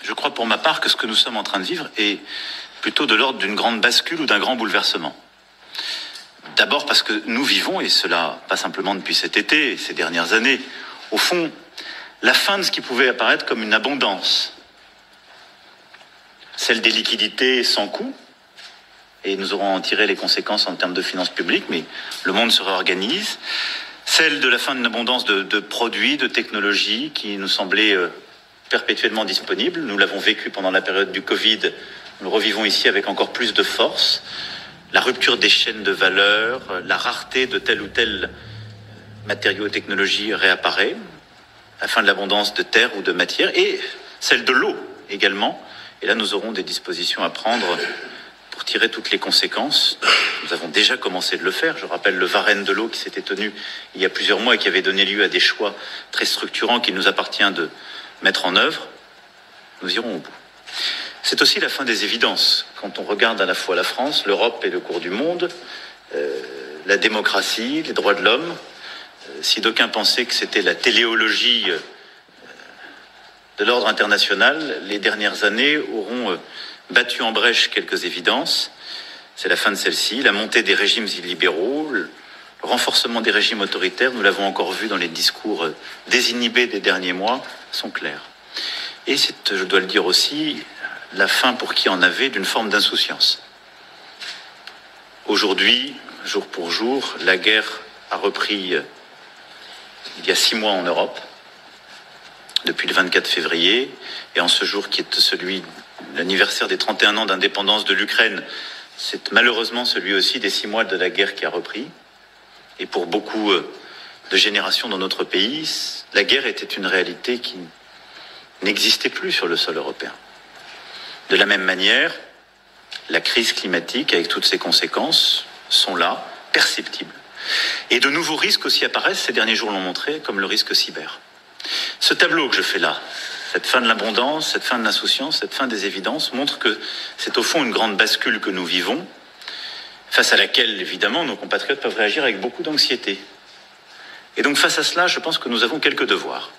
Je crois pour ma part que ce que nous sommes en train de vivre est plutôt de l'ordre d'une grande bascule ou d'un grand bouleversement. D'abord parce que nous vivons, et cela pas simplement depuis cet été et ces dernières années, au fond, la fin de ce qui pouvait apparaître comme une abondance. Celle des liquidités sans coût, et nous aurons en tiré les conséquences en termes de finances publiques, mais le monde se réorganise. Celle de la fin d'une abondance de produits, de technologies qui nous semblaient perpétuellement disponibles. Nous l'avons vécu pendant la période du Covid, nous le revivons ici avec encore plus de force. La rupture des chaînes de valeur, la rareté de tel ou tel matériau et technologie réapparaît, la fin de l'abondance de terre ou de matière, et celle de l'eau également. Et là, nous aurons des dispositions à prendre pour tirer toutes les conséquences. Nous avons déjà commencé de le faire. Je rappelle le Varenne de l'eau qui s'était tenu il y a plusieurs mois et qui avait donné lieu à des choix très structurants qu'il nous appartient de mettre en œuvre. Nous irons au bout. C'est aussi la fin des évidences. Quand on regarde à la fois la France, l'Europe et le cours du monde, la démocratie, les droits de l'homme, si d'aucuns pensaient que c'était la téléologie de l'ordre international, les dernières années auront battu en brèche quelques évidences. C'est la fin de celle-ci, la montée des régimes illibéraux, le renforcement des régimes autoritaires, nous l'avons encore vu dans les discours désinhibés des derniers mois, sont clairs. Et c'est, je dois le dire aussi, la fin pour qui en avait d'une forme d'insouciance. Aujourd'hui, jour pour jour, la guerre a repris il y a 6 mois en Europe, depuis le 24 février, et en ce jour qui est celui, l'anniversaire des 31 ans d'indépendance de l'Ukraine, c'est malheureusement celui aussi des 6 mois de la guerre qui a repris. Et pour beaucoup de générations dans notre pays, la guerre était une réalité qui n'existait plus sur le sol européen. De la même manière, la crise climatique, avec toutes ses conséquences, sont là, perceptibles. Et de nouveaux risques aussi apparaissent, ces derniers jours l'ont montré, comme le risque cyber. Ce tableau que je fais là, cette fin de l'abondance, cette fin de l'insouciance, cette fin des évidences, montre que c'est au fond une grande bascule que nous vivons, face à laquelle, évidemment, nos compatriotes peuvent réagir avec beaucoup d'anxiété. Et donc, face à cela, je pense que nous avons quelques devoirs.